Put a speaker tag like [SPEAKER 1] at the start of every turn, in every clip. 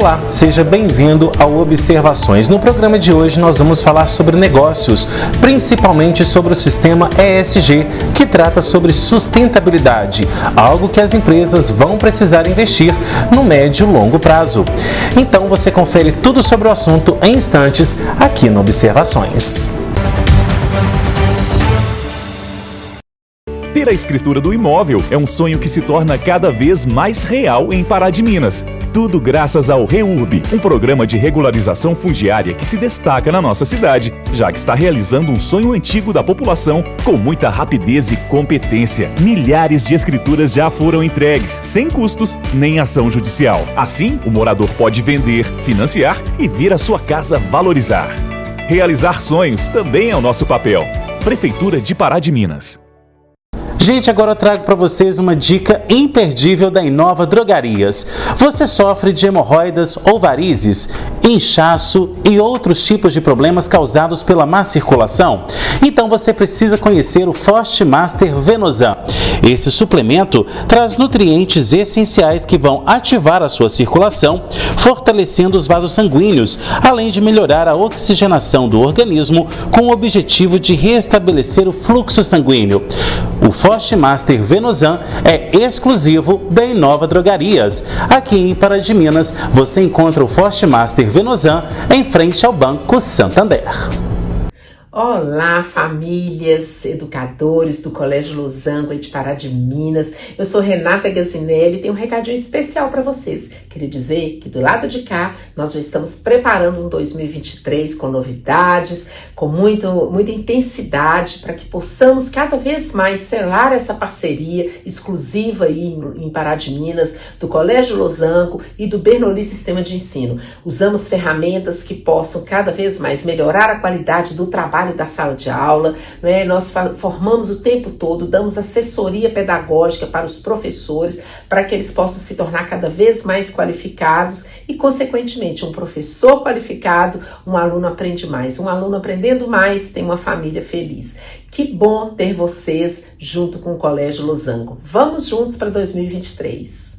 [SPEAKER 1] Olá, seja bem-vindo ao Observações. No programa de hoje nós vamos falar sobre negócios, principalmente sobre o sistema ESG, que trata sobre sustentabilidade, algo que as empresas vão precisar investir no médio e longo prazo. Então você confere tudo sobre o assunto em instantes aqui no Observações.
[SPEAKER 2] Ter a escritura do imóvel é um sonho que se torna cada vez mais real em Pará de Minas. Tudo graças ao REURB, um programa de regularização fundiária que se destaca na nossa cidade, já que está realizando um sonho antigo da população com muita rapidez e competência. Milhares de escrituras já foram entregues, sem custos nem ação judicial. Assim, o morador pode vender, financiar e ver a sua casa valorizar. Realizar sonhos também é o nosso papel. Prefeitura de Pará de Minas.
[SPEAKER 1] Gente, agora eu trago para vocês uma dica imperdível da Inova Drogarias. Você sofre de hemorroidas ou varizes, inchaço e outros tipos de problemas causados pela má circulação? Então você precisa conhecer o Forte Master Venosan. Esse suplemento traz nutrientes essenciais que vão ativar a sua circulação, fortalecendo os vasos sanguíneos, além de melhorar a oxigenação do organismo com o objetivo de restabelecer o fluxo sanguíneo. O Forte Master Venosan é exclusivo da Inova Drogarias. Aqui em Pará de Minas, você encontra o Forte Master Venosan em frente ao Banco Santander.
[SPEAKER 3] Olá, famílias, educadores do Colégio Losango de Pará de Minas. Eu sou Renata Gazinelli e tenho um recadinho especial para vocês. Queria dizer que do lado de cá nós já estamos preparando um 2023 com novidades, com muita intensidade para que possamos cada vez mais selar essa parceria exclusiva aí em Pará de Minas do Colégio Losango e do Bernoulli Sistema de Ensino. Usamos ferramentas que possam cada vez mais melhorar a qualidade do trabalho da sala de aula, né? Nós formamos o tempo todo, damos assessoria pedagógica para os professores, para que eles possam se tornar cada vez mais qualificados e, consequentemente, um professor qualificado, um aluno aprende mais. Um aluno aprendendo mais tem uma família feliz. Que bom ter vocês junto com o Colégio Losango. Vamos juntos para 2023.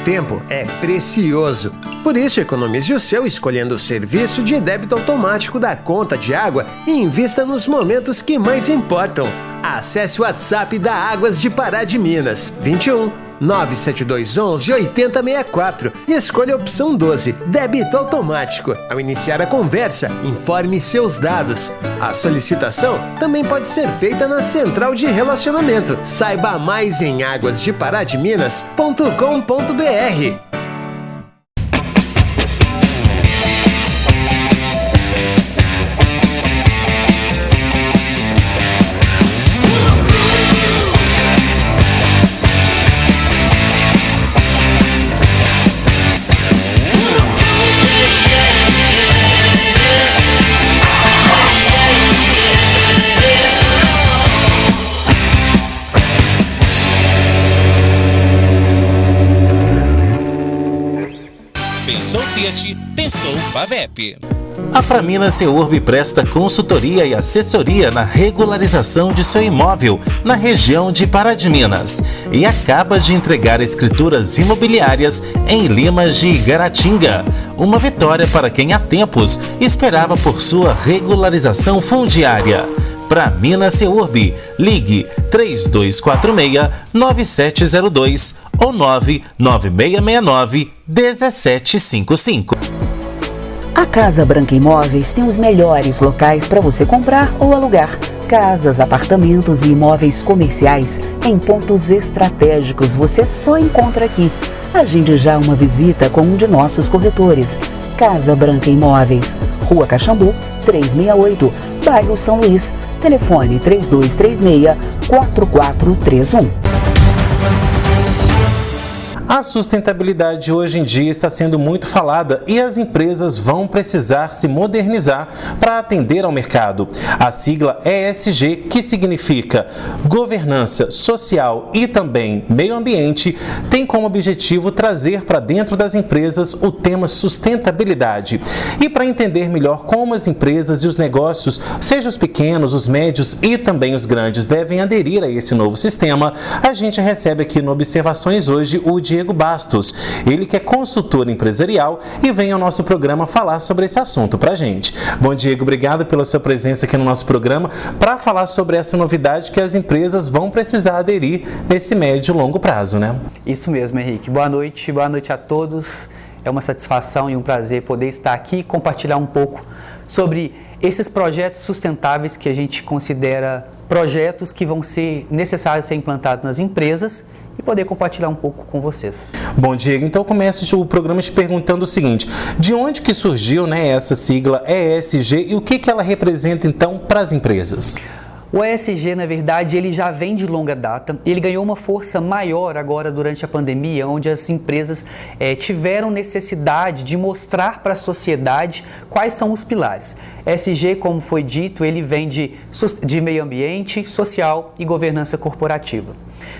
[SPEAKER 4] Tempo é precioso. Por isso, economize o seu escolhendo o serviço de débito automático da conta de água e invista nos momentos que mais importam. Acesse o WhatsApp da Águas de Pará de Minas, 21 97211 8064 e escolha a opção 12, débito automático. Ao iniciar a conversa, informe seus dados. A solicitação também pode ser feita na central de relacionamento. Saiba mais em aguasdeparademinas.com.br.
[SPEAKER 5] Pensou Fiat, pensou Pavep.
[SPEAKER 1] A Praminas REURB presta consultoria e assessoria na regularização de seu imóvel na região de Pará de Minas e acaba de entregar escrituras imobiliárias em Limas de Igaratinga. Uma vitória para quem há tempos esperava por sua regularização fundiária. Praminas REURB, ligue 3246-9702 ou 99669-1755.
[SPEAKER 6] A Casa Branca Imóveis tem os melhores locais para você comprar ou alugar. Casas, apartamentos e imóveis comerciais em pontos estratégicos você só encontra aqui. Agende já uma visita com um de nossos corretores. Casa Branca Imóveis, Rua Caxambu, 368, bairro São Luís. Telefone 3236-4431.
[SPEAKER 1] A sustentabilidade hoje em dia está sendo muito falada e as empresas vão precisar se modernizar para atender ao mercado. A sigla ESG, que significa Governança Social e também Meio Ambiente, tem como objetivo trazer para dentro das empresas o tema sustentabilidade. E para entender melhor como as empresas e os negócios, seja os pequenos, os médios e também os grandes, devem aderir a esse novo sistema, a gente recebe aqui no Observações hoje o Diego Diego Bastos, ele que é consultor empresarial e vem ao nosso programa falar sobre esse assunto pra gente. Bom, Diego, obrigado pela sua presença aqui no nosso programa para falar sobre essa novidade que as empresas vão precisar aderir nesse médio e longo prazo, né?
[SPEAKER 7] Isso mesmo, Henrique. Boa noite a todos. É uma satisfação e um prazer poder estar aqui e compartilhar um pouco sobre esses projetos sustentáveis que a gente considera projetos que vão ser necessários ser implantados nas empresas e poder compartilhar um pouco com vocês.
[SPEAKER 1] Bom, Diego, então eu começo o programa te perguntando o seguinte: de onde que surgiu, né, essa sigla ESG e o que ela representa então para as empresas?
[SPEAKER 7] O ESG, na verdade, ele já vem de longa data. Ele ganhou uma força maior agora durante a pandemia, onde as empresas tiveram necessidade de mostrar para a sociedade quais são os pilares. ESG, como foi dito, ele vem de meio ambiente, social e governança corporativa.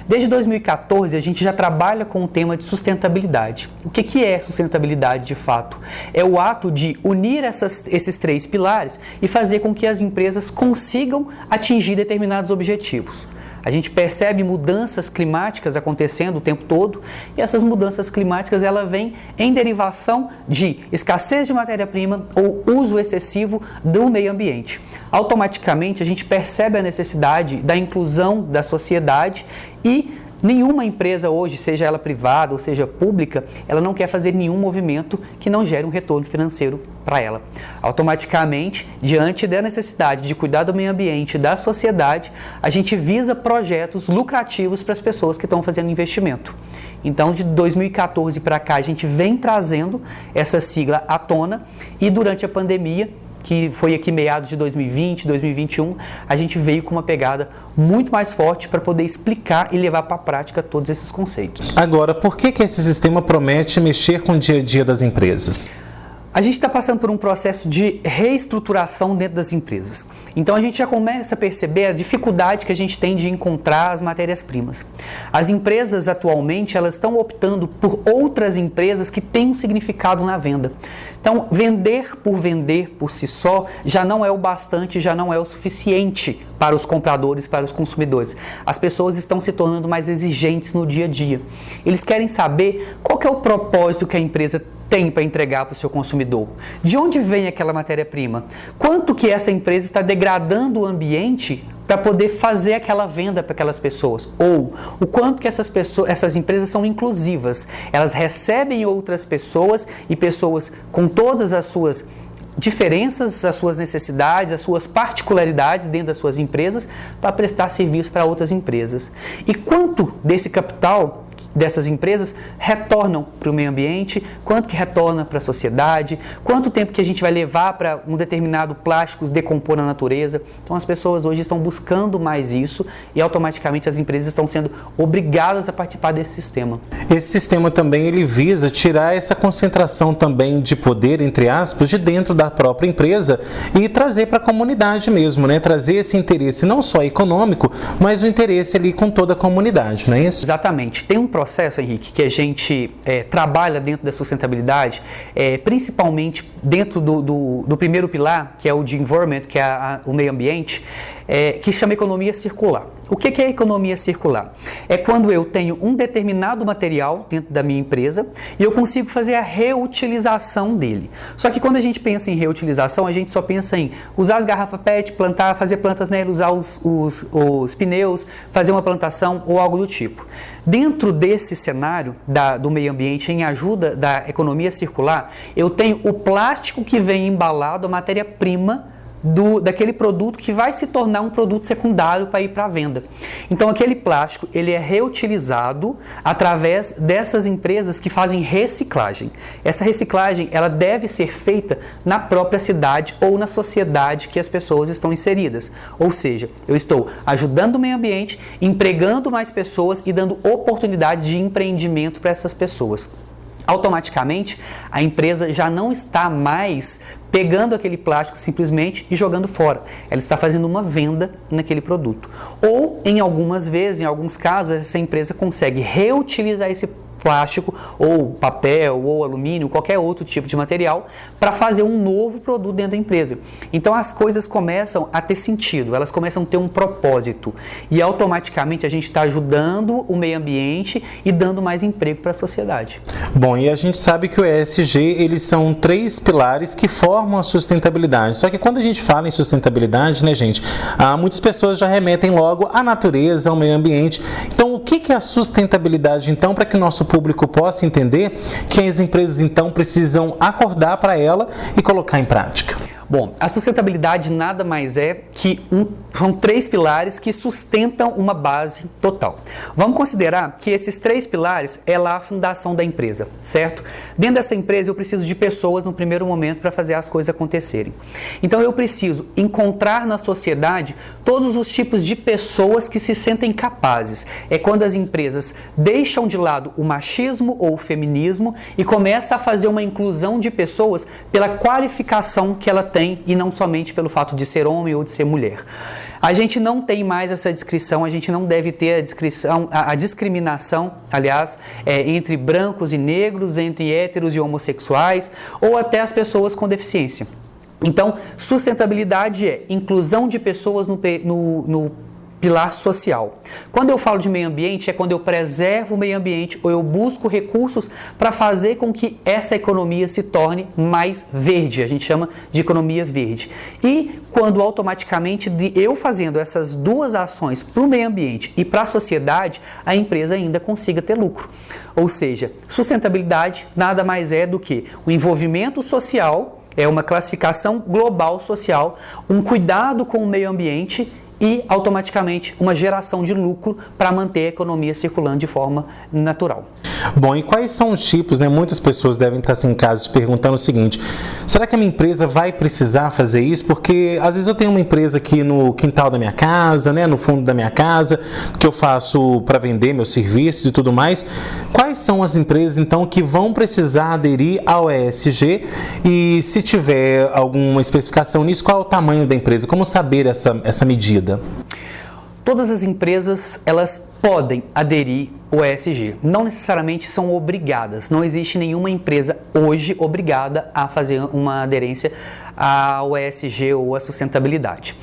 [SPEAKER 7] Desde 2014, a gente já trabalha com o tema de sustentabilidade. O que é sustentabilidade de fato? É o ato de unir esses três pilares e fazer com que as empresas consigam atingir determinados objetivos. A gente percebe mudanças climáticas acontecendo o tempo todo e essas mudanças climáticas ela vem em derivação de escassez de matéria-prima ou uso excessivo do meio ambiente. Automaticamente a gente percebe a necessidade da inclusão da sociedade e nenhuma empresa hoje, seja ela privada ou seja pública, ela não quer fazer nenhum movimento que não gere um retorno financeiro para ela. Automaticamente, diante da necessidade de cuidar do meio ambiente e da sociedade, a gente visa projetos lucrativos para as pessoas que estão fazendo investimento. Então, de 2014 para cá, a gente vem trazendo essa sigla à tona e durante a pandemia, que foi aqui meados de 2020, 2021, a gente veio com uma pegada muito mais forte para poder explicar e levar para a prática todos esses conceitos.
[SPEAKER 1] Agora, por que esse sistema promete mexer com o dia a dia das empresas?
[SPEAKER 7] A gente está passando por um processo de reestruturação dentro das empresas. Então a gente já começa a perceber a dificuldade que a gente tem de encontrar as matérias-primas. As empresas atualmente elas estão optando por outras empresas que têm um significado na venda. Então vender por si só já não é o bastante, já não é o suficiente para os compradores, para os consumidores. As pessoas estão se tornando mais exigentes no dia a dia. Eles querem saber qual que é o propósito que a empresa tem para entregar para o seu consumidor. De onde vem aquela matéria-prima? Quanto que essa empresa está degradando o ambiente para poder fazer aquela venda para aquelas pessoas? Ou o quanto que essas empresas são inclusivas. Elas recebem outras pessoas e pessoas com todas as suas diferenças, as suas necessidades, as suas particularidades dentro das suas empresas para prestar serviço para outras empresas. E quanto desse capital dessas empresas retornam para o meio ambiente, quanto que retorna para a sociedade, quanto tempo que a gente vai levar para um determinado plástico decompor na natureza. Então as pessoas hoje estão buscando mais isso e automaticamente as empresas estão sendo obrigadas a participar desse sistema.
[SPEAKER 1] Esse sistema também ele visa tirar essa concentração também de poder, entre aspas, de dentro da própria empresa e trazer para a comunidade mesmo, né? Trazer esse interesse não só econômico, mas o interesse ali com toda a comunidade, não é isso?
[SPEAKER 7] Exatamente. Tem um processo, Henrique, que a gente trabalha dentro da sustentabilidade, principalmente dentro do primeiro pilar, que é o de environment, que é o meio ambiente, que chama economia circular. O que é economia circular? É quando eu tenho um determinado material dentro da minha empresa e eu consigo fazer a reutilização dele. Só que quando a gente pensa em reutilização, a gente só pensa em usar as garrafas PET, plantar, fazer plantas nela, usar os pneus, fazer uma plantação ou algo do tipo. Dentro desse cenário do meio ambiente, em ajuda da economia circular, eu tenho o plástico que vem embalado, a matéria-prima daquele produto que vai se tornar um produto secundário para ir para a venda. Então aquele plástico ele é reutilizado através dessas empresas que fazem reciclagem. Essa reciclagem ela deve ser feita na própria cidade ou na sociedade que as pessoas estão inseridas. Ou seja, eu estou ajudando o meio ambiente, empregando mais pessoas e dando oportunidades de empreendimento para essas pessoas. Automaticamente, a empresa já não está mais pegando aquele plástico simplesmente e jogando fora. Ela está fazendo uma venda naquele produto. Ou, em alguns casos, essa empresa consegue reutilizar esse plástico ou papel ou alumínio, qualquer outro tipo de material, para fazer um novo produto dentro da empresa. Então as coisas começam a ter sentido, elas começam a ter um propósito e automaticamente a gente está ajudando o meio ambiente e dando mais emprego para a sociedade.
[SPEAKER 1] Bom, e a gente sabe que o ESG, eles são 3 pilares que formam a sustentabilidade. Só que quando a gente fala em sustentabilidade, né, gente, muitas pessoas já remetem logo à natureza, ao meio ambiente. Então, o que é a sustentabilidade, então, para que o nosso público possa entender que as empresas, então, precisam acordar para ela e colocar em prática?
[SPEAKER 7] Bom, a sustentabilidade nada mais é que são 3 pilares que sustentam uma base total. Vamos considerar que esses 3 pilares é lá a fundação da empresa, certo? Dentro dessa empresa eu preciso de pessoas no primeiro momento para fazer as coisas acontecerem. Então eu preciso encontrar na sociedade todos os tipos de pessoas que se sentem capazes. É quando as empresas deixam de lado o machismo ou o feminismo e começam a fazer uma inclusão de pessoas pela qualificação que ela tem e não somente pelo fato de ser homem ou de ser mulher. A gente não tem mais essa descrição, a gente não deve ter a discriminação, aliás, entre brancos e negros, entre héteros e homossexuais, ou até as pessoas com deficiência. Então, sustentabilidade é inclusão de pessoas no pilar social. Quando eu falo de meio ambiente, é quando eu preservo o meio ambiente ou eu busco recursos para fazer com que essa economia se torne mais verde. A gente chama de economia verde. E quando automaticamente eu fazendo essas 2 ações para o meio ambiente e para a sociedade, a empresa ainda consiga ter lucro. Ou seja, sustentabilidade nada mais é do que o envolvimento social, é uma classificação global social, um cuidado com o meio ambiente e, automaticamente, uma geração de lucro para manter a economia circulando de forma natural.
[SPEAKER 1] Bom, e quais são os tipos, né? Muitas pessoas devem estar assim, em casa se perguntando o seguinte: será que a minha empresa vai precisar fazer isso? Porque às vezes eu tenho uma empresa aqui no quintal da minha casa, né? No fundo da minha casa, que eu faço para vender meus serviços e tudo mais. Quais são as empresas, então, que vão precisar aderir ao ESG? E se tiver alguma especificação nisso, qual é o tamanho da empresa? Como saber essa medida?
[SPEAKER 7] Todas as empresas, elas podem aderir ao ESG. Não necessariamente são obrigadas. Não existe nenhuma empresa hoje obrigada a fazer uma aderência ao ESG ou à sustentabilidade.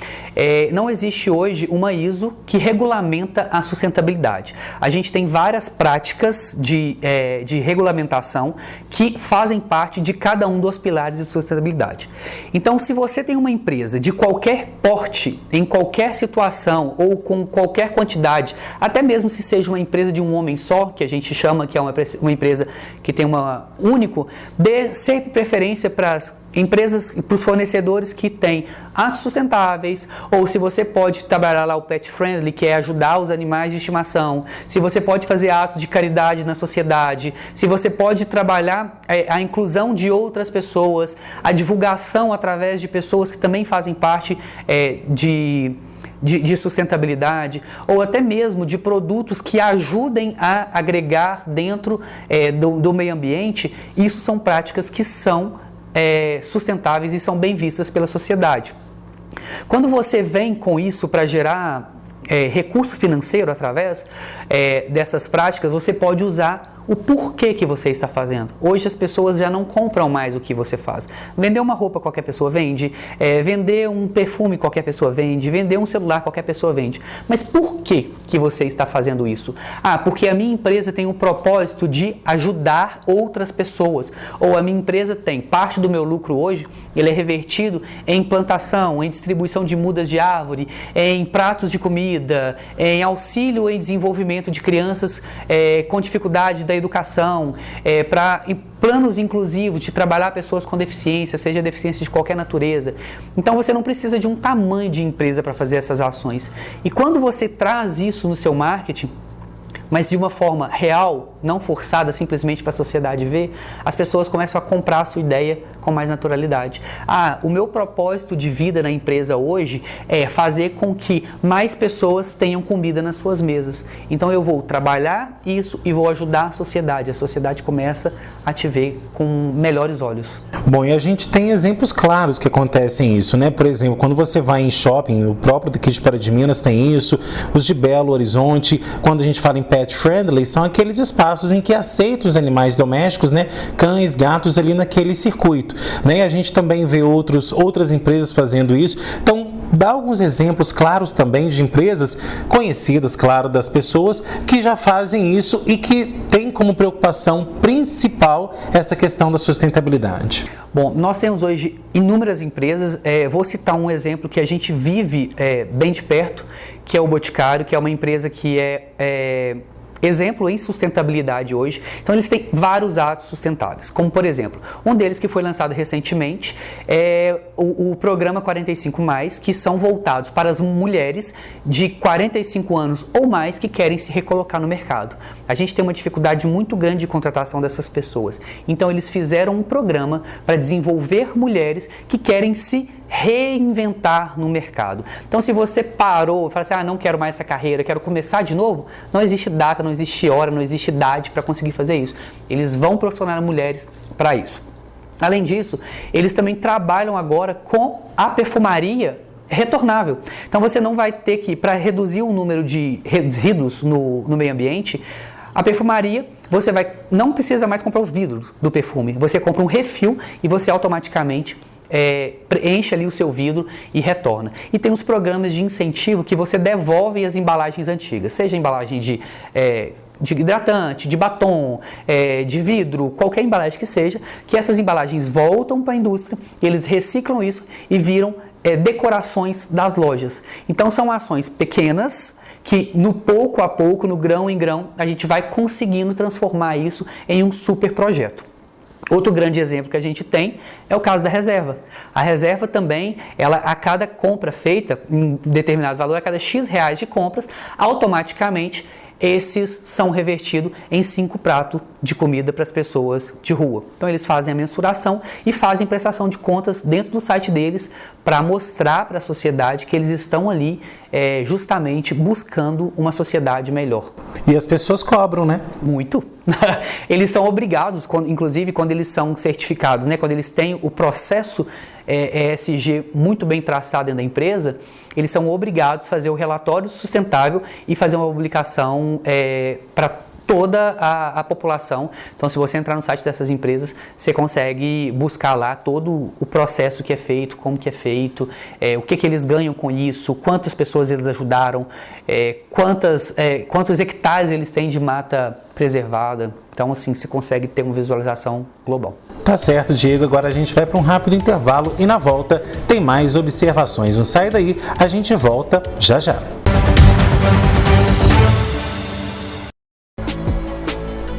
[SPEAKER 7] Não existe hoje uma ISO que regulamenta a sustentabilidade. A gente tem várias práticas de regulamentação que fazem parte de cada um dos pilares de sustentabilidade. Então, se você tem uma empresa de qualquer porte, em qualquer situação ou com qualquer quantidade, até mesmo se seja uma empresa de um homem só, que a gente chama que é uma empresa que tem uma único, dê sempre preferência para as empresas, para os fornecedores que têm atos sustentáveis, ou se você pode trabalhar lá o pet friendly, que é ajudar os animais de estimação, se você pode fazer atos de caridade na sociedade, se você pode trabalhar a inclusão de outras pessoas, a divulgação através de pessoas que também fazem parte de sustentabilidade, ou até mesmo de produtos que ajudem a agregar dentro do meio ambiente. Isso são práticas que são sustentáveis e são bem vistas pela sociedade. Quando você vem com isso para gerar recurso financeiro através dessas práticas, você pode usar o porquê que você está fazendo. Hoje as pessoas já não compram mais o que você faz. Vender uma roupa qualquer pessoa vende, vender um perfume qualquer pessoa vende, vender um celular qualquer pessoa vende. Mas por que você está fazendo isso? Porque a minha empresa tem o propósito de ajudar outras pessoas. Ou a minha empresa tem parte do meu lucro hoje, ele é revertido em plantação, em distribuição de mudas de árvore, em pratos de comida, em auxílio em desenvolvimento de crianças com dificuldade da educação, para planos inclusivos de trabalhar pessoas com deficiência, seja deficiência de qualquer natureza. Então você não precisa de um tamanho de empresa para fazer essas ações. E quando você traz isso no seu marketing, mas de uma forma real, não forçada simplesmente para a sociedade ver, as pessoas começam a comprar a sua ideia com mais naturalidade. O meu propósito de vida na empresa hoje é fazer com que mais pessoas tenham comida nas suas mesas. Então eu vou trabalhar isso e vou ajudar a sociedade. A sociedade começa a te ver com melhores olhos.
[SPEAKER 1] Bom, e a gente tem exemplos claros que acontecem isso, né? Por exemplo, quando você vai em shopping, o próprio daqui de Pará de Minas tem isso, os de Belo Horizonte, quando a gente fala em pet pet friendly são aqueles espaços em que aceita os animais domésticos, né, cães, gatos ali naquele circuito, né? E a gente também vê outras empresas fazendo isso. Então, dá alguns exemplos claros também de empresas conhecidas, claro, das pessoas que já fazem isso e que têm como preocupação principal essa questão da sustentabilidade.
[SPEAKER 7] Bom, nós temos hoje inúmeras empresas. Vou citar um exemplo que a gente vive bem de perto, que é o Boticário, que é uma empresa que é exemplo em sustentabilidade hoje. Então, eles têm vários atos sustentáveis, como, por exemplo, um deles que foi lançado recentemente é o programa 45+, que são voltados para as mulheres de 45 anos ou mais que querem se recolocar no mercado. A gente tem uma dificuldade muito grande de contratação dessas pessoas. Então, eles fizeram um programa para desenvolver mulheres que querem se reinventar no mercado. Então, se você parou e fala assim, não quero mais essa carreira, quero começar de novo, não existe data, não existe hora, não existe idade para conseguir fazer isso. Eles vão profissionar mulheres para isso. Além disso, eles também trabalham agora com a perfumaria retornável. Então, você não vai ter que, para reduzir o número de resíduos no meio ambiente, a perfumaria, você não precisa mais comprar o vidro do perfume. Você compra um refil e você automaticamente enche ali o seu vidro e retorna. E tem os programas de incentivo que você devolve as embalagens antigas, seja embalagem de hidratante, de batom, de vidro, qualquer embalagem que seja, que essas embalagens voltam para a indústria, eles reciclam isso e viram decorações das lojas. Então são ações pequenas que no pouco a pouco, no grão em grão, a gente vai conseguindo transformar isso em um super projeto. Outro grande exemplo que a gente tem é o caso da reserva. A reserva também, a cada compra feita em determinado valor, a cada X reais de compras, automaticamente esses são revertidos em 5 pratos de comida para as pessoas de rua. Então eles fazem a mensuração e fazem prestação de contas dentro do site deles para mostrar para a sociedade que eles estão ali justamente buscando uma sociedade melhor.
[SPEAKER 1] E as pessoas cobram, né?
[SPEAKER 7] Muito. Eles são obrigados, inclusive quando eles são certificados, né? Quando eles têm o processo ESG muito bem traçado dentro da empresa, eles são obrigados a fazer o relatório sustentável e fazer uma publicação para toda a população. Então, se você entrar no site dessas empresas, você consegue buscar lá todo o processo que é feito, como que é feito, o que eles ganham com isso, quantas pessoas eles ajudaram, quantos hectares eles têm de mata preservada. Então, assim, você consegue ter uma visualização global.
[SPEAKER 1] Tá certo, Diego. Agora a gente vai para um rápido intervalo e na volta tem mais observações. Não sai daí, a gente volta já já.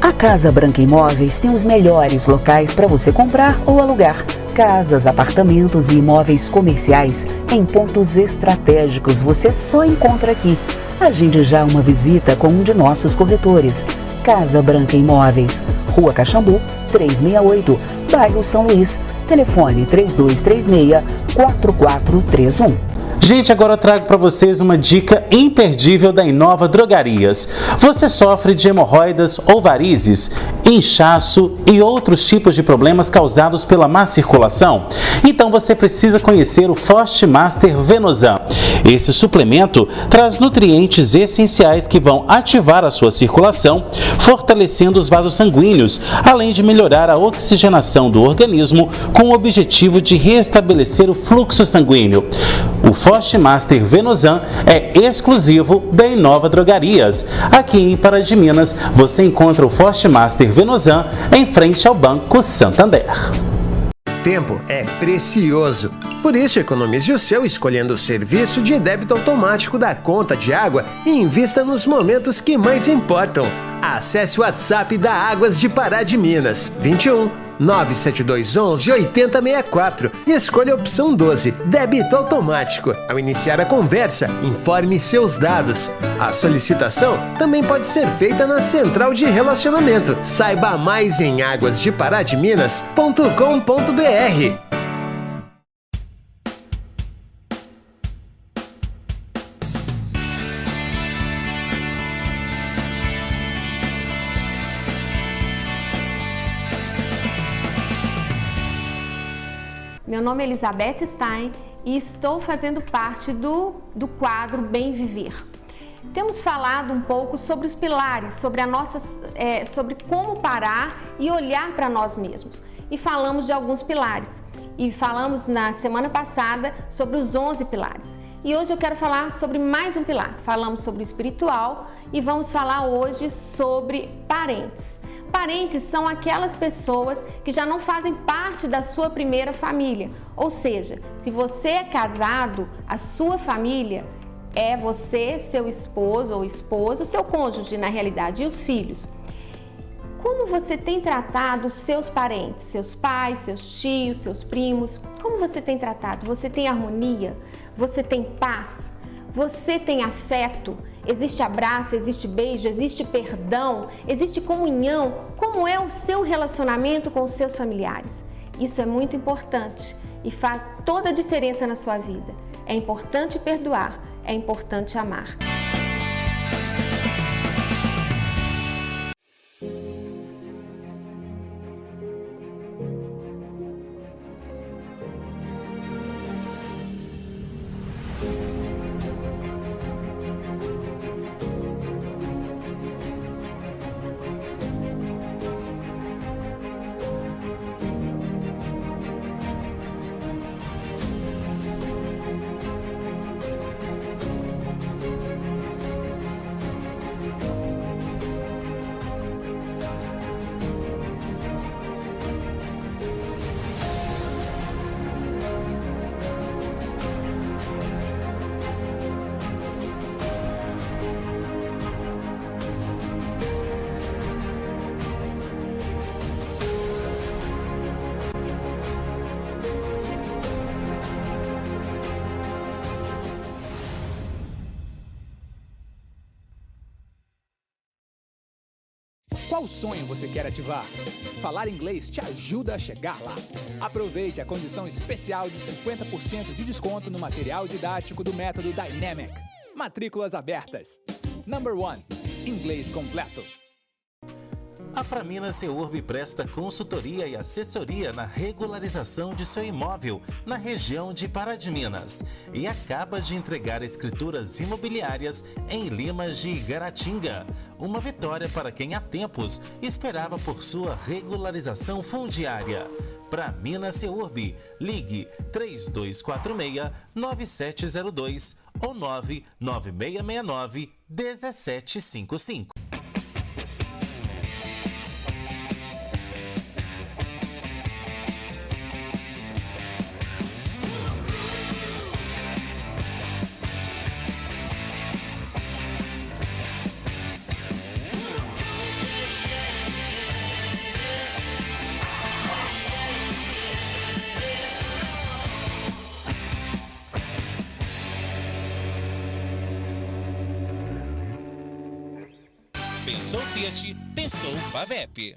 [SPEAKER 6] A Casa Branca Imóveis tem os melhores locais para você comprar ou alugar. Casas, apartamentos e imóveis comerciais em pontos estratégicos você só encontra aqui. Agende já uma visita com um de nossos corretores. Casa Branca Imóveis, Rua Caxambu, 368, bairro São Luís. Telefone 3236-4431.
[SPEAKER 1] Gente, agora eu trago para vocês uma dica imperdível da Inova Drogarias. Você sofre de hemorroidas ou varizes, inchaço e outros tipos de problemas causados pela má circulação? Então você precisa conhecer o Forte Master Venosan. Esse suplemento traz nutrientes essenciais que vão ativar a sua circulação, fortalecendo os vasos sanguíneos, além de melhorar a oxigenação do organismo com o objetivo de restabelecer o fluxo sanguíneo. O Forte Master Venosan é exclusivo da Inova Drogarias. Aqui em Pará de Minas, você encontra o Forte Master Venosan em frente ao Banco Santander.
[SPEAKER 4] Tempo é precioso. Por isso, economize o seu escolhendo o serviço de débito automático da conta de água e invista nos momentos que mais importam. Acesse o WhatsApp da Águas de Pará de Minas, 21 97211 8064 e escolha a opção 12, débito automático. Ao iniciar a conversa, informe seus dados. A solicitação também pode ser feita na Central de Relacionamento. Saiba mais em aguasdeparademinas.com.br.
[SPEAKER 8] Meu nome é Elizabeth Stein e estou fazendo parte do quadro Bem Viver. temos falado um pouco sobre os pilares, sobre como parar e olhar para nós mesmos. E falamos de alguns pilares. E falamos na semana passada sobre os 11 pilares. E hoje eu quero falar sobre mais um pilar. Falamos sobre o espiritual e vamos falar hoje sobre parentes. Parentes são aquelas pessoas que já não fazem parte da sua primeira família. Ou seja, se você é casado, a sua família é você, seu esposo ou esposa, seu cônjuge na realidade, e os filhos. Como você tem tratado os seus parentes, seus pais, seus tios, seus primos? Como você tem tratado? Você tem harmonia? Você tem paz? Você tem afeto? Existe abraço, existe beijo, existe perdão, existe comunhão? Como é o seu relacionamento com os seus familiares? Isso é muito importante e faz toda a diferença na sua vida. É importante perdoar, é importante amar.
[SPEAKER 9] Qual sonho você quer ativar? Falar inglês te ajuda a chegar lá. Aproveite a condição especial de 50% de desconto no material didático do método Dynamic. Matrículas abertas. Number 1. Inglês completo.
[SPEAKER 1] A Praminas Seurb presta consultoria e assessoria na regularização de seu imóvel na região de Pará de Minas e acaba de entregar escrituras imobiliárias em Limas de Igaratinga. Uma vitória para quem há tempos esperava por sua regularização fundiária. Praminas Seurb, ligue 3246-9702 ou 99669-1755.
[SPEAKER 5] Pensou Fiat, pensou Pavep.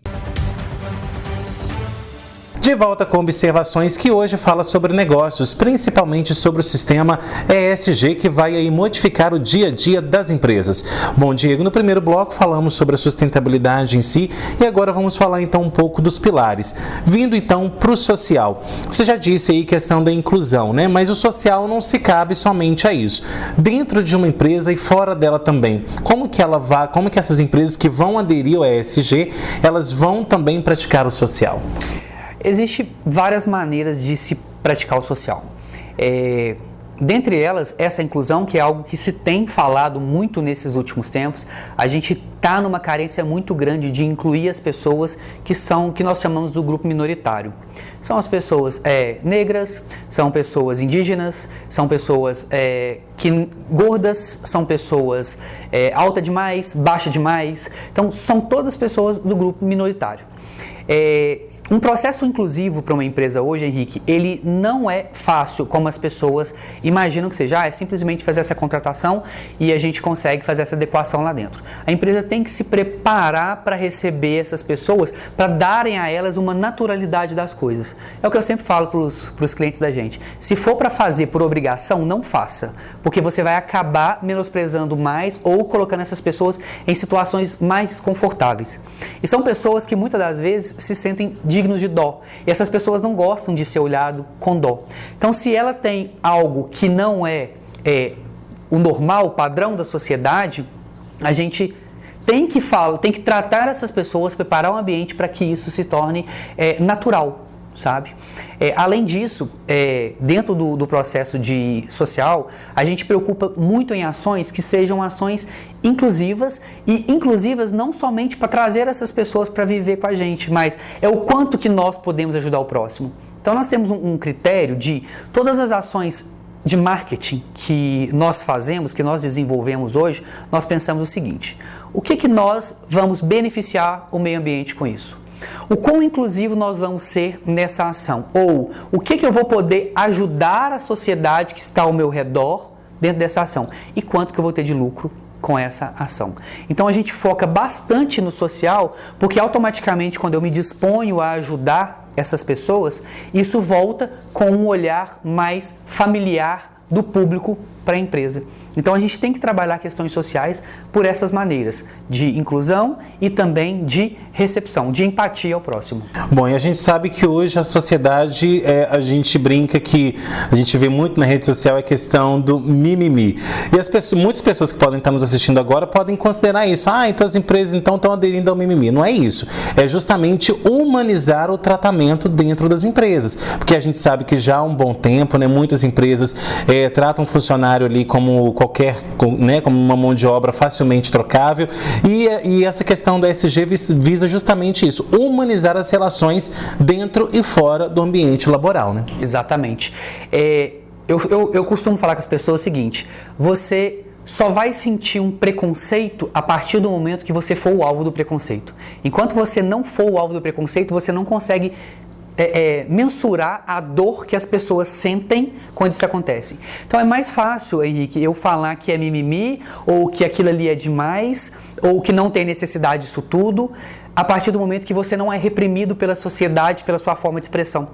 [SPEAKER 1] De volta com observações que hoje fala sobre negócios, principalmente sobre o sistema ESG que vai aí modificar o dia a dia das empresas. Bom, Diego, no primeiro bloco falamos sobre a sustentabilidade em si e agora vamos falar então um pouco dos pilares. Vindo então para o social. Você já disse aí questão da inclusão, né? Mas o social não se cabe somente a isso. Dentro de uma empresa e fora dela também. Como que essas empresas que vão aderir ao ESG, elas vão também praticar o social?
[SPEAKER 7] Existem várias maneiras de se praticar o social. Dentre elas, essa inclusão, que é algo que se tem falado muito nesses últimos tempos, a gente está numa carência muito grande de incluir as pessoas que nós chamamos do grupo minoritário. São as pessoas negras, são pessoas indígenas, são pessoas gordas, são pessoas alta demais, baixa demais. Então, são todas pessoas do grupo minoritário. Um processo inclusivo para uma empresa hoje, Henrique, ele não é fácil como as pessoas imaginam que seja. É simplesmente fazer essa contratação e a gente consegue fazer essa adequação lá dentro. A empresa tem que se preparar para receber essas pessoas, para darem a elas uma naturalidade das coisas. É o que eu sempre falo para os clientes da gente. Se for para fazer por obrigação, não faça, porque você vai acabar menosprezando mais ou colocando essas pessoas em situações mais desconfortáveis. E são pessoas que muitas das vezes se sentem dignos de dó. E essas pessoas não gostam de ser olhado com dó. Então, se ela tem algo que não é o normal, o padrão da sociedade, a gente tem que tratar essas pessoas, preparar o ambiente para que isso se torne natural, sabe? Além disso, dentro do processo social, a gente preocupa muito em ações que sejam ações inclusivas, e inclusivas não somente para trazer essas pessoas para viver com a gente, mas é o quanto que nós podemos ajudar o próximo. Então nós temos um critério de todas as ações de marketing que nós fazemos, que nós desenvolvemos hoje, nós pensamos o seguinte: o que nós vamos beneficiar o meio ambiente com isso? O quão inclusivo nós vamos ser nessa ação? Ou o que eu vou poder ajudar a sociedade que está ao meu redor dentro dessa ação? E quanto que eu vou ter de lucro com essa ação? Então a gente foca bastante no social, porque automaticamente quando eu me disponho a ajudar essas pessoas, isso volta com um olhar mais familiar do público para a empresa. Então a gente tem que trabalhar questões sociais por essas maneiras, de inclusão e também de recepção, de empatia ao próximo.
[SPEAKER 1] Bom, e a gente sabe que hoje a sociedade, a gente brinca que a gente vê muito na rede social a questão do mimimi. E muitas pessoas que podem estar nos assistindo agora podem considerar isso. Então as empresas então estão aderindo ao mimimi. Não é isso. É justamente humanizar o tratamento dentro das empresas. Porque a gente sabe que já há um bom tempo, né, muitas empresas tratam o funcionário ali como como uma mão de obra facilmente trocável, e essa questão do ESG visa justamente isso, humanizar as relações dentro e fora do ambiente laboral, né?
[SPEAKER 7] Exatamente. Eu costumo falar com as pessoas o seguinte: você só vai sentir um preconceito a partir do momento que você for o alvo do preconceito. Enquanto você não for o alvo do preconceito, você não consegue mensurar a dor que as pessoas sentem quando isso acontece. Então é mais fácil, Henrique, eu falar que é mimimi, ou que aquilo ali é demais, ou que não tem necessidade disso tudo, a partir do momento que você não é reprimido pela sociedade, pela sua forma de expressão.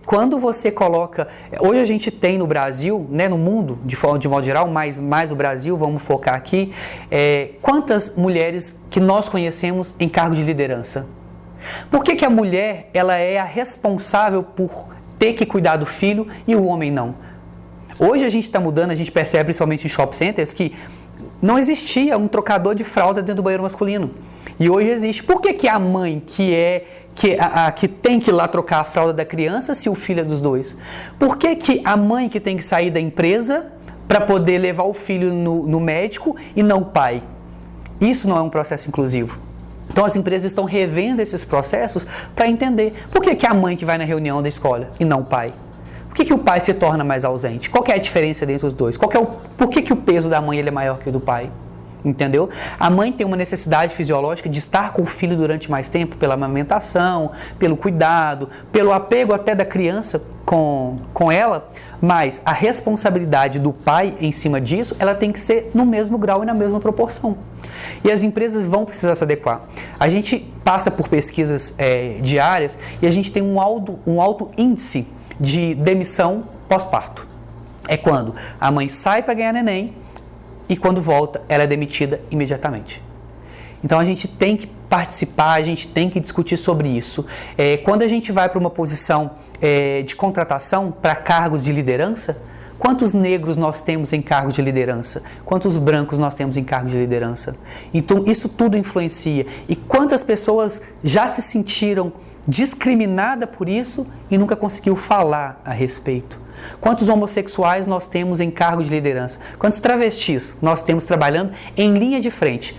[SPEAKER 7] Quando você coloca... Hoje a gente tem no Brasil, né, no mundo, de modo geral, mais no Brasil, vamos focar aqui, quantas mulheres que nós conhecemos em cargo de liderança? Por que a mulher ela é a responsável por ter que cuidar do filho e o homem não? Hoje a gente está mudando, a gente percebe principalmente em shopping centers que não existia um trocador de fralda dentro do banheiro masculino. E hoje existe. Por que a mãe que tem que ir lá trocar a fralda da criança se o filho é dos dois? Por que a mãe que tem que sair da empresa para poder levar o filho no médico e não o pai? Isso não é um processo inclusivo. Então as empresas estão revendo esses processos para entender por que a mãe que vai na reunião da escola e não o pai? Por que o pai se torna mais ausente? Qual que é a diferença entre os dois? Por que o peso da mãe ele é maior que o do pai? Entendeu? A mãe tem uma necessidade fisiológica de estar com o filho durante mais tempo, pela amamentação, pelo cuidado, pelo apego até da criança com ela, mas a responsabilidade do pai em cima disso, ela tem que ser no mesmo grau e na mesma proporção. E as empresas vão precisar se adequar. A gente passa por pesquisas diárias e a gente tem um alto índice de demissão pós-parto. É quando a mãe sai para ganhar neném e quando volta, ela é demitida imediatamente. Então a gente tem que participar, a gente tem que discutir sobre isso. Quando a gente vai para uma posição de contratação para cargos de liderança, quantos negros nós temos em cargos de liderança? Quantos brancos nós temos em cargos de liderança? Então isso tudo influencia. E quantas pessoas já se sentiram discriminadas por isso e nunca conseguiu falar a respeito? Quantos homossexuais nós temos em cargo de liderança? Quantos travestis nós temos trabalhando em linha de frente?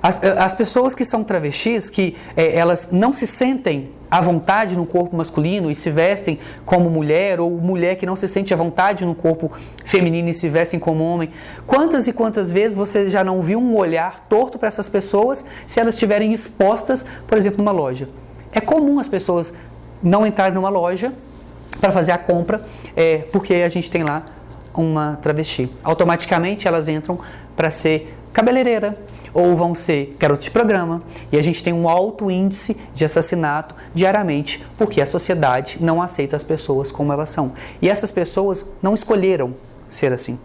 [SPEAKER 7] As pessoas que são travestis, que elas não se sentem à vontade no corpo masculino e se vestem como mulher, ou mulher que não se sente à vontade no corpo feminino e se vestem como homem, quantas e quantas vezes você já não viu um olhar torto para essas pessoas se elas estiverem expostas, por exemplo, numa loja? É comum as pessoas não entrarem numa loja para fazer a compra, porque a gente tem lá uma travesti. Automaticamente elas entram para ser cabeleireira ou vão ser garoto de programa, e a gente tem um alto índice de assassinato diariamente, porque a sociedade não aceita as pessoas como elas são. E essas pessoas não escolheram ser assim.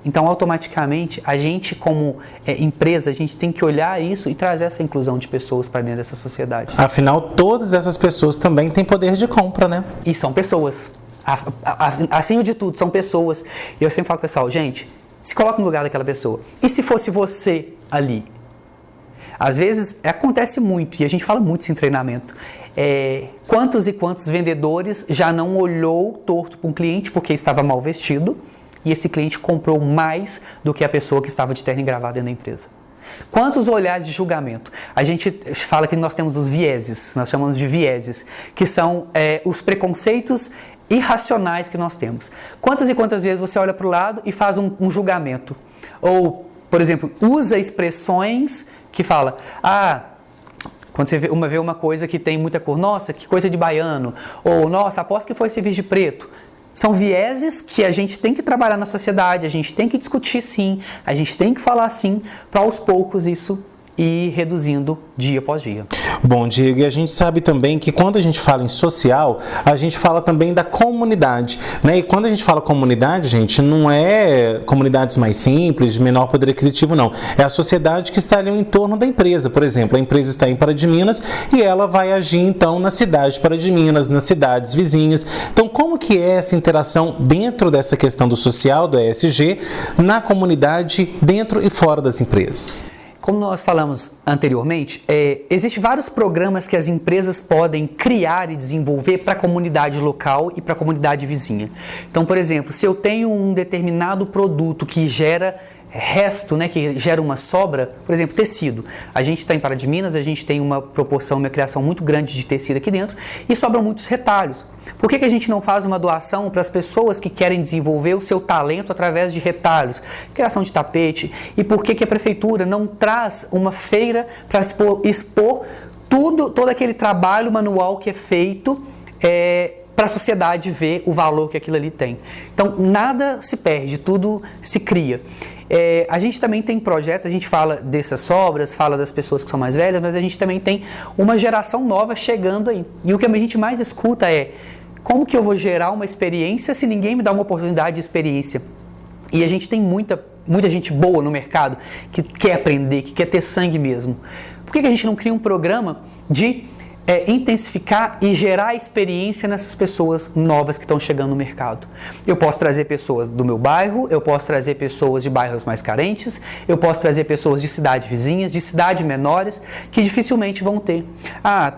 [SPEAKER 7] Então, automaticamente, a gente como empresa, a gente tem que olhar isso e trazer essa inclusão de pessoas para dentro dessa sociedade.
[SPEAKER 1] Afinal, todas essas pessoas também têm poder de compra, né?
[SPEAKER 7] E são pessoas. Acima de tudo, são pessoas. E eu sempre falo pro pessoal, gente, se coloca no lugar daquela pessoa. E se fosse você ali? Às vezes, acontece muito, e a gente fala muito isso em treinamento. Quantos e quantos vendedores já não olhou torto para um cliente porque estava mal vestido e esse cliente comprou mais do que a pessoa que estava de terno e gravata dentro da empresa? Quantos olhares de julgamento? A gente fala que nós temos os vieses, nós chamamos de vieses, que são os preconceitos irracionais que nós temos. Quantas e quantas vezes você olha para o lado e faz um julgamento? Ou, por exemplo, usa expressões que fala, quando você vê uma coisa que tem muita cor, nossa, que coisa de baiano, ou nossa, aposto que foi serviço de preto. São vieses que a gente tem que trabalhar na sociedade, a gente tem que discutir sim, a gente tem que falar sim, para aos poucos isso ir reduzindo dia após dia.
[SPEAKER 1] Bom, Diego, e a gente sabe também que quando a gente fala em social, a gente fala também da comunidade, né? E quando a gente fala comunidade, gente, não é comunidades mais simples, de menor poder aquisitivo, não. É a sociedade que está ali em torno da empresa. Por exemplo, a empresa está em Pará de Minas e ela vai agir, então, na cidade de Pará de Minas, nas cidades vizinhas. Então, como que é essa interação dentro dessa questão do social, do ESG, na comunidade, dentro e fora das empresas?
[SPEAKER 7] Como nós falamos anteriormente, existem vários programas que as empresas podem criar e desenvolver para a comunidade local e para a comunidade vizinha. Então, por exemplo, se eu tenho um determinado produto que gera resto, né, que gera uma sobra, por exemplo, tecido. A gente está em Pará de Minas, a gente tem uma proporção, uma criação muito grande de tecido aqui dentro e sobram muitos retalhos. Por que a gente não faz uma doação para as pessoas que querem desenvolver o seu talento através de retalhos, criação de tapete? E por que a prefeitura não traz uma feira para expor todo aquele trabalho manual que é feito para a sociedade ver o valor que aquilo ali tem? Então, nada se perde, tudo se cria. A gente também tem projetos, a gente fala dessas sobras, fala das pessoas que são mais velhas, mas a gente também tem uma geração nova chegando aí. E o que a gente mais escuta é, como que eu vou gerar uma experiência se ninguém me dá uma oportunidade de experiência? E a gente tem muita gente boa no mercado que quer aprender, que quer ter sangue mesmo. Por que a gente não cria um programa de intensificar e gerar experiência nessas pessoas novas que estão chegando no mercado? Eu posso trazer pessoas do meu bairro, eu posso trazer pessoas de bairros mais carentes, eu posso trazer pessoas de cidades vizinhas, de cidades menores, que dificilmente vão ter.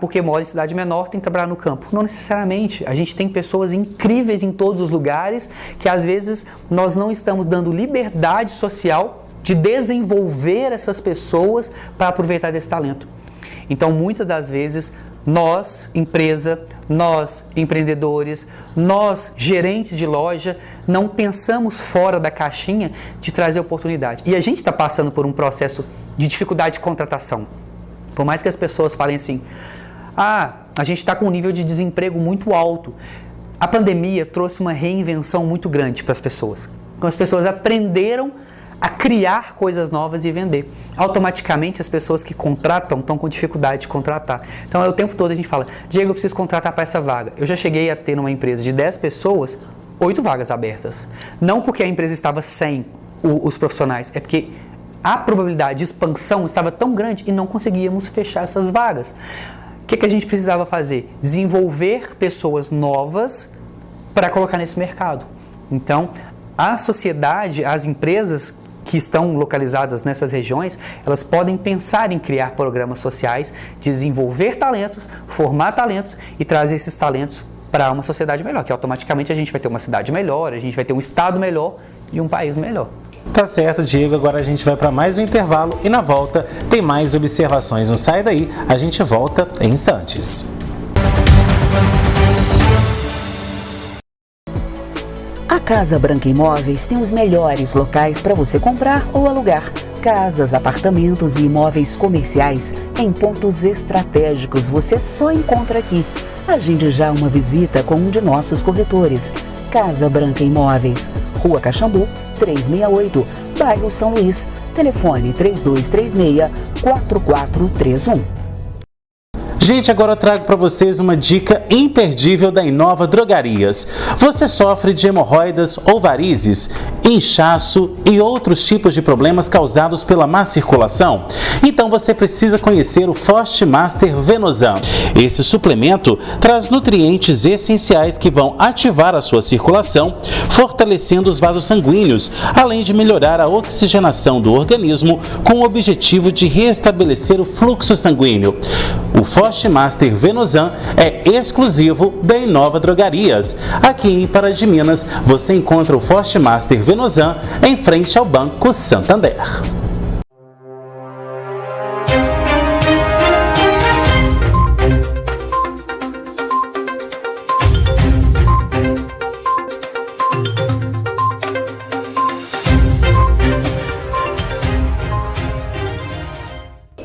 [SPEAKER 7] Porque mora em cidade menor, tem que trabalhar no campo. Não necessariamente. A gente tem pessoas incríveis em todos os lugares, que às vezes nós não estamos dando liberdade social de desenvolver essas pessoas para aproveitar desse talento. Então, muitas das vezes, nós, empresa, nós, empreendedores, nós, gerentes de loja, não pensamos fora da caixinha de trazer oportunidade. E a gente está passando por um processo de dificuldade de contratação. Por mais que as pessoas falem assim, a gente está com um nível de desemprego muito alto. A pandemia trouxe uma reinvenção muito grande para as pessoas. Então, as pessoas aprenderam a criar coisas novas e vender. Automaticamente as pessoas que contratam estão com dificuldade de contratar. Então o tempo todo a gente fala, Diego, eu preciso contratar para essa vaga. Eu já cheguei a ter numa empresa de 10 pessoas, 8 vagas abertas. Não porque a empresa estava sem os profissionais, é porque a probabilidade de expansão estava tão grande e não conseguíamos fechar essas vagas. O que a gente precisava fazer? Desenvolver pessoas novas para colocar nesse mercado. Então, a sociedade, as empresas que estão localizadas nessas regiões, elas podem pensar em criar programas sociais, desenvolver talentos, formar talentos e trazer esses talentos para uma sociedade melhor, que automaticamente a gente vai ter uma cidade melhor, a gente vai ter um estado melhor e um país melhor.
[SPEAKER 1] Tá certo, Diego. Agora a gente vai para mais um intervalo e na volta tem mais observações. Não sai daí, a gente volta em instantes.
[SPEAKER 6] A Casa Branca Imóveis tem os melhores locais para você comprar ou alugar. Casas, apartamentos e imóveis comerciais em pontos estratégicos você só encontra aqui. Agende já uma visita com um de nossos corretores. Casa Branca Imóveis, Rua Caxambu, 368, bairro São Luís. Telefone 3236-4431.
[SPEAKER 1] Gente, agora eu trago para vocês uma dica imperdível da Inova Drogarias. Você sofre de hemorroidas ou varizes, inchaço e outros tipos de problemas causados pela má circulação? Então você precisa conhecer o Forte Master Venosan. Esse suplemento traz nutrientes essenciais que vão ativar a sua circulação, fortalecendo os vasos sanguíneos, além de melhorar a oxigenação do organismo com o objetivo de restabelecer o fluxo sanguíneo. O Forte Master Venosan é exclusivo da Inova Drogarias. Aqui em Pará de Minas, você encontra o Forte Master Venosan em frente ao Banco Santander.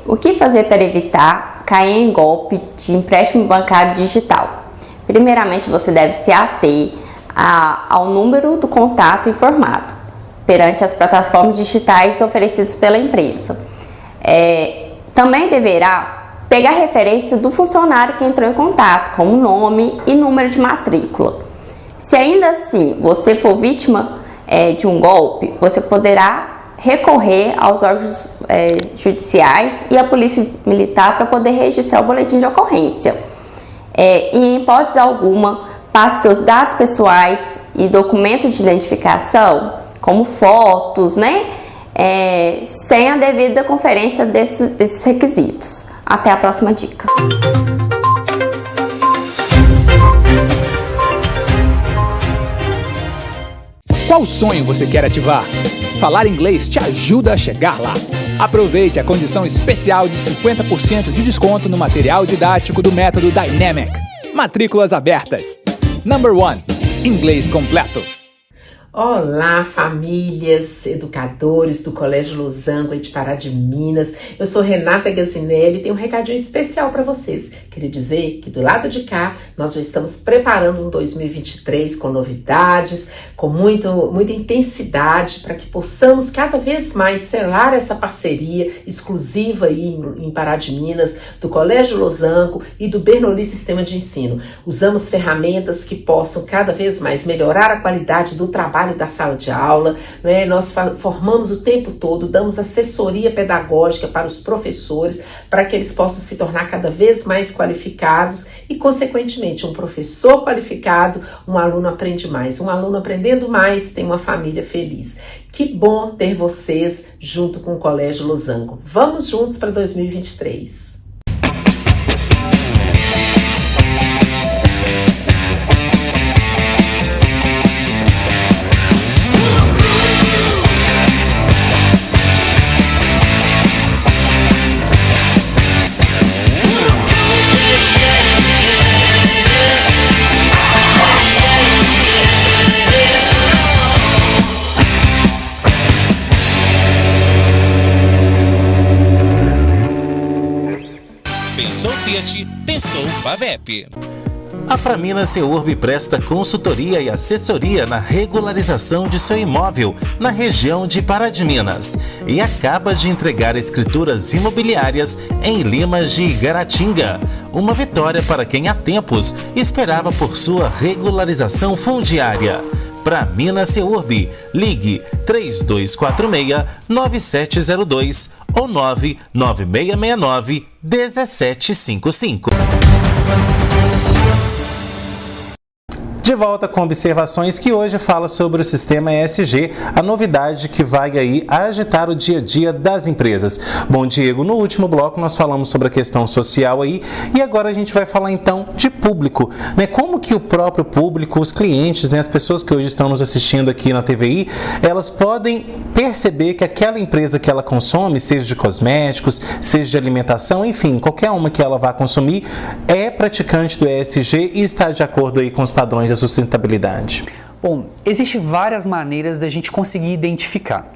[SPEAKER 10] O que fazer para evitar cair em golpe de empréstimo bancário digital? Primeiramente, você deve se ater ao número do contato informado perante as plataformas digitais oferecidas pela empresa. Também deverá pegar referência do funcionário que entrou em contato, como nome e número de matrícula. Se ainda assim você for vítima de um golpe, você poderá recorrer aos órgãos judiciais e à polícia militar para poder registrar o boletim de ocorrência. E em hipótese alguma, passe seus dados pessoais e documentos de identificação, como fotos, sem a devida conferência desses requisitos. Até a próxima dica.
[SPEAKER 9] Qual sonho você quer ativar? Falar Inglês te ajuda a chegar lá. Aproveite a condição especial de 50% de desconto no material didático do método Dynamic. Matrículas abertas. Number 1. Inglês completo.
[SPEAKER 3] Olá, famílias, educadores do Colégio Losango de Pará de Minas. Eu sou Renata Gazinelli e tenho um recadinho especial para vocês. Queria dizer que do lado de cá nós já estamos preparando um 2023 com novidades, com muita intensidade para que possamos cada vez mais selar essa parceria exclusiva aí em Pará de Minas, do Colégio Losango e do Bernoulli Sistema de Ensino. Usamos ferramentas que possam cada vez mais melhorar a qualidade do trabalho da sala de aula, Nós formamos o tempo todo, damos assessoria pedagógica para os professores, para que eles possam se tornar cada vez mais qualificados e, consequentemente, um professor qualificado, um aluno aprende mais. Um aluno aprendendo mais tem uma família feliz. Que bom ter vocês junto com o Colégio Losango. Vamos juntos para 2023.
[SPEAKER 5] Pensou Pavep.
[SPEAKER 1] A Praminas Seurb presta consultoria e assessoria na regularização de seu imóvel na região de Pará de Minas e acaba de entregar escrituras imobiliárias em Limas de Igaratinga. Uma vitória para quem há tempos esperava por sua regularização fundiária. Praminas Seurb, ligue 3246-9702 ou 99669-1755. De volta com observações que hoje fala sobre o sistema ESG, a novidade que vai aí agitar o dia a dia das empresas. Bom, Diego, no último bloco nós falamos sobre a questão social aí e agora a gente vai falar então de público, Como que o próprio público, os clientes, as pessoas que hoje estão nos assistindo aqui na TVI, elas podem perceber que aquela empresa que ela consome, seja de cosméticos, seja de alimentação, enfim, qualquer uma que ela vá consumir, é praticante do ESG e está de acordo aí com os padrões da sustentabilidade.
[SPEAKER 7] Bom, existem várias maneiras da gente conseguir identificar.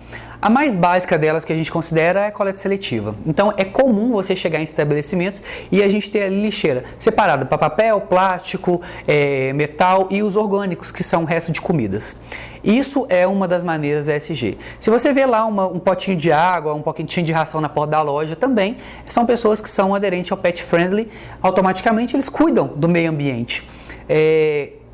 [SPEAKER 7] A mais básica delas que a gente considera é a coleta seletiva. Então é comum você chegar em estabelecimentos e a gente ter a lixeira separada para papel, plástico, metal e os orgânicos, que são o resto de comidas. Isso é uma das maneiras ESG. Se você vê lá um potinho de água, um potinho de ração na porta da loja, também são pessoas que são aderentes ao pet friendly, automaticamente eles cuidam do meio ambiente.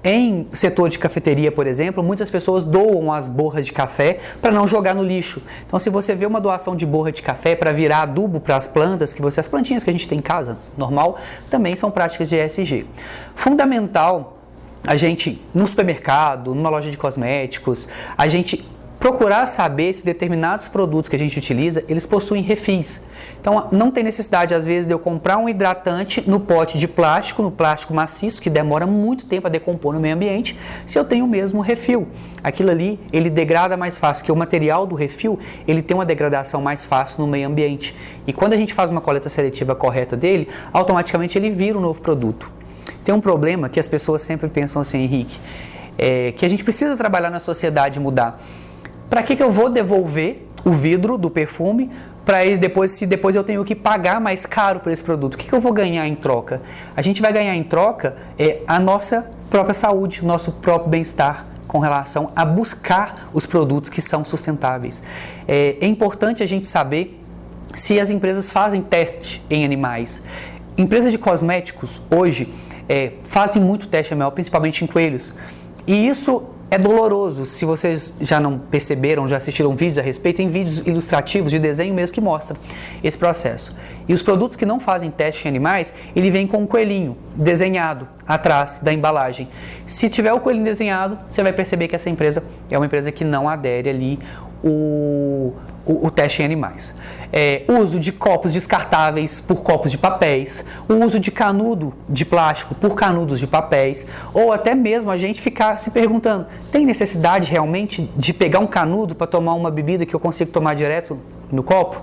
[SPEAKER 7] Em setor de cafeteria, por exemplo, muitas pessoas doam as borras de café para não jogar no lixo. Então, se você vê uma doação de borra de café para virar adubo para as plantas, as plantinhas que a gente tem em casa, normal, também são práticas de ESG. Fundamental a gente, no supermercado, numa loja de cosméticos, a gente procurar saber se determinados produtos que a gente utiliza, eles possuem refis. Então, não tem necessidade, às vezes, de eu comprar um hidratante no pote de plástico, no plástico maciço, que demora muito tempo a decompor no meio ambiente, se eu tenho o mesmo refil. Aquilo ali, ele degrada mais fácil, que o material do refil, ele tem uma degradação mais fácil no meio ambiente. E quando a gente faz uma coleta seletiva correta dele, automaticamente ele vira um novo produto. Tem um problema que as pessoas sempre pensam assim, Henrique, que a gente precisa trabalhar na sociedade e mudar. Para que eu vou devolver o vidro do perfume para se depois eu tenho que pagar mais caro por esse produto? O que eu vou ganhar em troca? A gente vai ganhar em troca a nossa própria saúde, o nosso próprio bem-estar com relação a buscar os produtos que são sustentáveis. É importante a gente saber se as empresas fazem teste em animais. Empresas de cosméticos hoje fazem muito teste animal, principalmente em coelhos. E isso é doloroso. Se vocês já não perceberam, já assistiram vídeos a respeito, tem vídeos ilustrativos de desenho mesmo que mostram esse processo. E os produtos que não fazem teste em animais, ele vem com um coelhinho desenhado atrás da embalagem. Se tiver o coelhinho desenhado, você vai perceber que essa empresa é uma empresa que não adere ali o teste em animais. Uso de copos descartáveis por copos de papéis, o uso de canudo de plástico por canudos de papéis, ou até mesmo a gente ficar se perguntando, tem necessidade realmente de pegar um canudo para tomar uma bebida que eu consigo tomar direto no copo?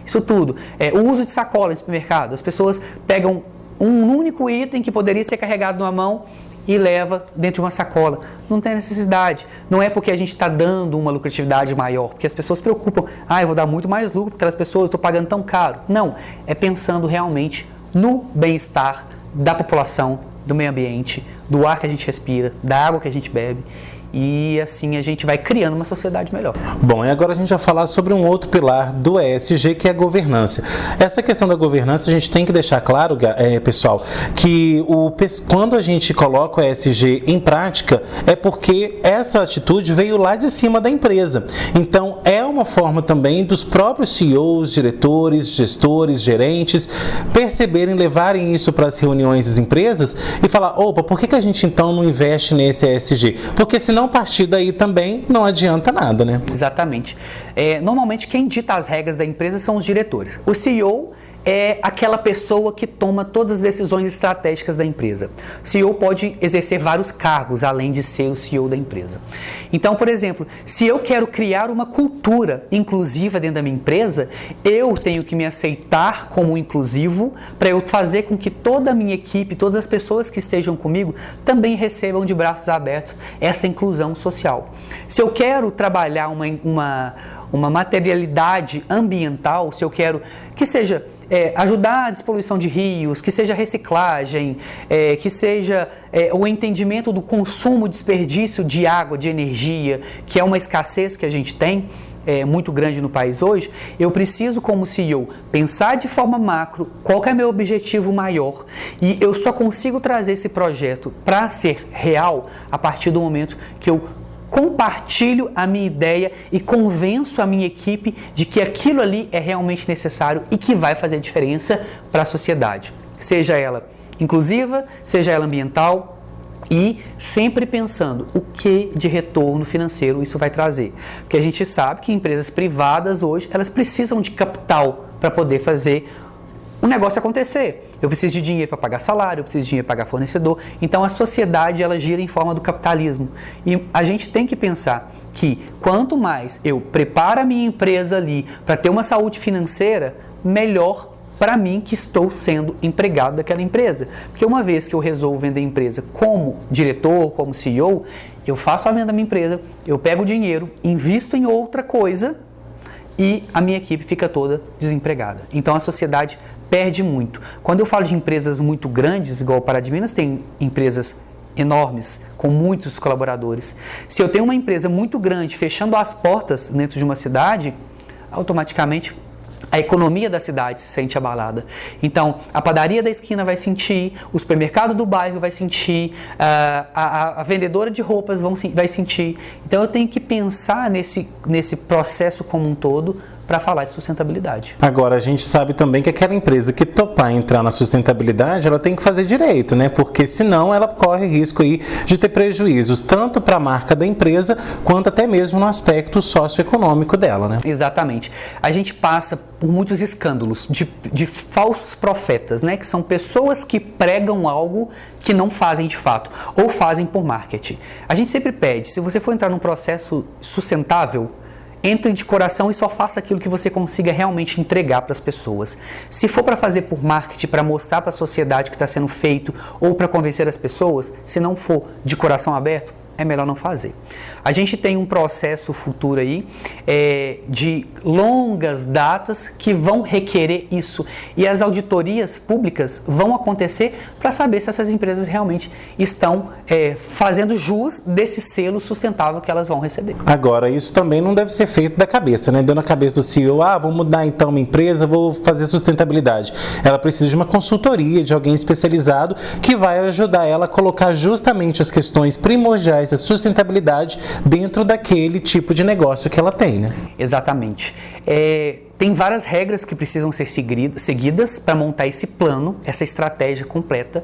[SPEAKER 7] Isso tudo. O uso de sacola no supermercado. As pessoas pegam um único item que poderia ser carregado numa mão e leva dentro de uma sacola. Não tem necessidade. Não é porque a gente está dando uma lucratividade maior, porque as pessoas se preocupam, eu vou dar muito mais lucro porque aquelas pessoas estou pagando tão caro. Não, é pensando realmente no bem-estar da população, do meio ambiente, do ar que a gente respira, da água que a gente bebe. E assim a gente vai criando uma sociedade melhor.
[SPEAKER 1] Bom, e agora a gente vai falar sobre um outro pilar do ESG, que é a governança. Essa questão da governança, a gente tem que deixar claro, pessoal, que quando a gente coloca o ESG em prática, é porque essa atitude veio lá de cima da empresa. Então, é uma forma também dos próprios CEOs, diretores, gestores, gerentes, perceberem, levarem isso para as reuniões das empresas e falar, por que a gente então não investe nesse ESG? Porque senão a partir daí também não adianta nada, né?
[SPEAKER 7] Exatamente. Normalmente quem dita as regras da empresa são os diretores. O CEO é aquela pessoa que toma todas as decisões estratégicas da empresa. O CEO pode exercer vários cargos, além de ser o CEO da empresa. Então, por exemplo, se eu quero criar uma cultura inclusiva dentro da minha empresa, eu tenho que me aceitar como inclusivo para eu fazer com que toda a minha equipe, todas as pessoas que estejam comigo, também recebam de braços abertos essa inclusão social. Se eu quero trabalhar uma materialidade ambiental, se eu quero que seja ajudar a despoluição de rios, que seja reciclagem, que seja o entendimento do consumo, desperdício de água, de energia, que é uma escassez que a gente tem muito grande no país hoje, eu preciso, como CEO, pensar de forma macro qual que é meu objetivo maior, e eu só consigo trazer esse projeto para ser real a partir do momento que eu compartilho a minha ideia e convenço a minha equipe de que aquilo ali é realmente necessário e que vai fazer diferença para a sociedade. Seja ela inclusiva, seja ela ambiental, e sempre pensando o que de retorno financeiro isso vai trazer. Porque a gente sabe que empresas privadas hoje, elas precisam de capital para poder fazer o negócio acontecer. Eu preciso de dinheiro para pagar salário, eu preciso de dinheiro para pagar fornecedor. Então a sociedade, ela gira em forma do capitalismo. E a gente tem que pensar que quanto mais eu preparo a minha empresa ali para ter uma saúde financeira, melhor para mim que estou sendo empregado daquela empresa. Porque uma vez que eu resolvo vender a empresa como diretor, como CEO, eu faço a venda da minha empresa, eu pego o dinheiro, invisto em outra coisa e a minha equipe fica toda desempregada. Então a sociedade perde muito. Quando eu falo de empresas muito grandes, igual o Pará de Minas, tem empresas enormes, com muitos colaboradores. Se eu tenho uma empresa muito grande fechando as portas dentro de uma cidade, automaticamente a economia da cidade se sente abalada. Então, a padaria da esquina vai sentir, o supermercado do bairro vai sentir, a vendedora de roupas vai sentir. Então, eu tenho que pensar nesse processo como um todo para falar de sustentabilidade.
[SPEAKER 1] Agora, a gente sabe também que aquela empresa que topar entrar na sustentabilidade, ela tem que fazer direito, né? Porque senão ela corre risco aí de ter prejuízos, tanto para a marca da empresa, quanto até mesmo no aspecto socioeconômico dela, né?
[SPEAKER 7] Exatamente. A gente passa por muitos escândalos de falsos profetas, né? Que são pessoas que pregam algo que não fazem de fato, ou fazem por marketing. A gente sempre pede, se você for entrar num processo sustentável, entre de coração e só faça aquilo que você consiga realmente entregar para as pessoas. Se for para fazer por marketing, para mostrar para a sociedade que está sendo feito ou para convencer as pessoas, se não for de coração aberto, é melhor não fazer. A gente tem um processo futuro aí de longas datas que vão requerer isso. E as auditorias públicas vão acontecer para saber se essas empresas realmente estão fazendo jus desse selo sustentável que elas vão receber.
[SPEAKER 1] Agora, isso também não deve ser feito da cabeça, né? Deu na cabeça do CEO, vou mudar então minha empresa, vou fazer sustentabilidade. Ela precisa de uma consultoria, de alguém especializado que vai ajudar ela a colocar justamente as questões primordiais da sustentabilidade dentro daquele tipo de negócio que ela tem, né?
[SPEAKER 7] Exatamente. Tem várias regras que precisam ser seguidas para montar esse plano, essa estratégia completa.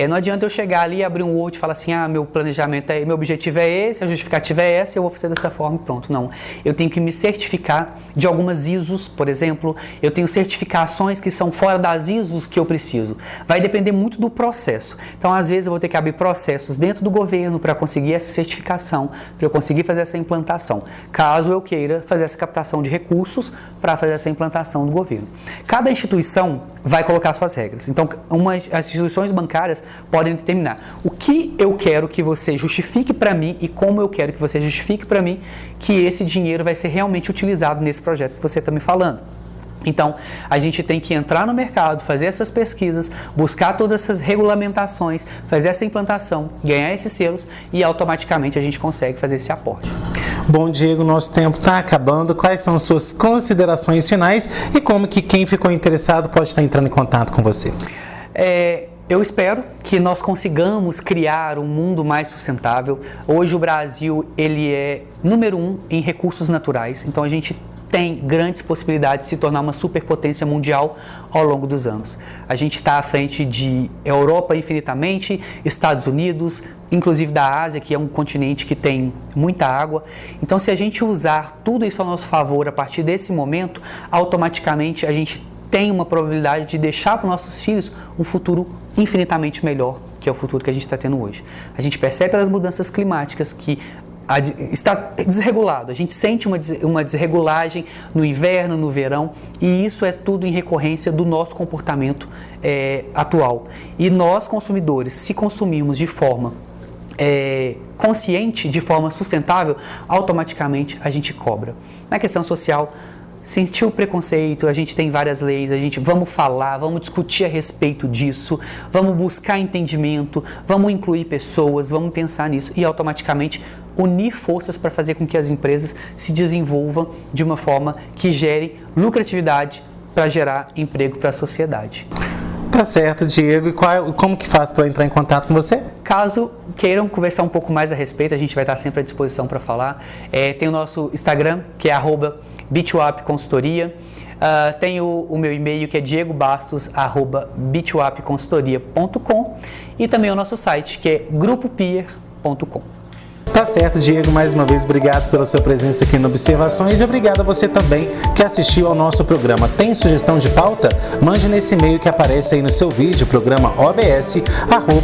[SPEAKER 7] Não adianta eu chegar ali, abrir um Word e falar assim, meu planejamento meu objetivo é esse, a justificativa é essa, eu vou fazer dessa forma e pronto. Não, eu tenho que me certificar de algumas ISOs, por exemplo, eu tenho certificações que são fora das ISOs que eu preciso. Vai depender muito do processo. Então, às vezes, eu vou ter que abrir processos dentro do governo para conseguir essa certificação, para eu conseguir fazer essa implantação, caso eu queira fazer essa captação de recursos para fazer essa implantação do governo. Cada instituição vai colocar suas regras. Então, as instituições bancárias podem determinar o que eu quero que você justifique para mim e como eu quero que você justifique para mim que esse dinheiro vai ser realmente utilizado nesse projeto que você está me falando. Então, a gente tem que entrar no mercado, fazer essas pesquisas, buscar todas essas regulamentações, fazer essa implantação, ganhar esses selos e automaticamente a gente consegue fazer esse aporte.
[SPEAKER 1] Bom, Diego, nosso tempo está acabando. Quais são suas considerações finais e como que quem ficou interessado pode estar entrando em contato com você?
[SPEAKER 7] Eu espero que nós consigamos criar um mundo mais sustentável. Hoje o Brasil ele é número 1 em recursos naturais, então a gente tem grandes possibilidades de se tornar uma superpotência mundial ao longo dos anos. A gente está à frente de Europa infinitamente, Estados Unidos, inclusive da Ásia, que é um continente que tem muita água. Então, se a gente usar tudo isso ao nosso favor a partir desse momento, automaticamente a gente tem uma probabilidade de deixar para os nossos filhos um futuro infinitamente melhor, que é o futuro que a gente está tendo hoje. A gente percebe pelas mudanças climáticas que está desregulado, a gente sente uma desregulagem no inverno, no verão, e isso é tudo em recorrência do nosso comportamento atual. E nós, consumidores, se consumirmos de forma consciente, de forma sustentável, automaticamente a gente cobra. Na questão social, sentiu o preconceito, a gente tem várias leis, vamos falar, vamos discutir a respeito disso, vamos buscar entendimento, vamos incluir pessoas, vamos pensar nisso e automaticamente unir forças para fazer com que as empresas se desenvolvam de uma forma que gere lucratividade para gerar emprego para a sociedade.
[SPEAKER 1] Tá certo, Diego. E como que faz para entrar em contato com você?
[SPEAKER 7] Caso queiram conversar um pouco mais a respeito, a gente vai estar sempre à disposição para falar. Tem o nosso Instagram, que é @B2UP-consultoria. Tem o meu e-mail, que é diegobastos@b2upconsultoria.com, e também o nosso site, que é grupopeer.com.
[SPEAKER 1] Tá certo, Diego, mais uma vez, obrigado pela sua presença aqui no Observações e obrigado a você também que assistiu ao nosso programa. Tem sugestão de pauta? Mande nesse e-mail que aparece aí no seu vídeo, programa obs@gmail.com.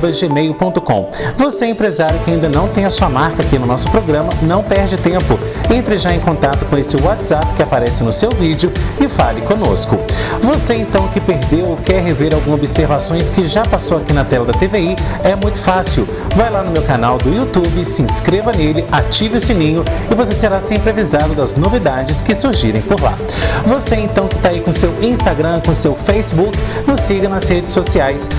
[SPEAKER 1] Você, empresário que ainda não tem a sua marca aqui no nosso programa, não perde tempo. Entre já em contato com esse WhatsApp que aparece no seu vídeo e fale conosco. Você, então, que perdeu ou quer rever algumas observações que já passou aqui na tela da TVI, é muito fácil. Vai lá no meu canal do YouTube, se inscreva nele, ative o sininho e você será sempre avisado das novidades que surgirem por lá. Você, então, que está aí com seu Instagram, com seu Facebook, nos siga nas redes sociais,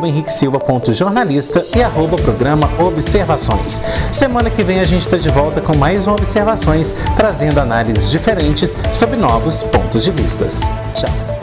[SPEAKER 1] @henriquesilva.jornalista e @programa Observações. Semana que vem a gente está de volta com mais uma Observações, trazendo análises diferentes sobre novos pontos de vista. Tchau!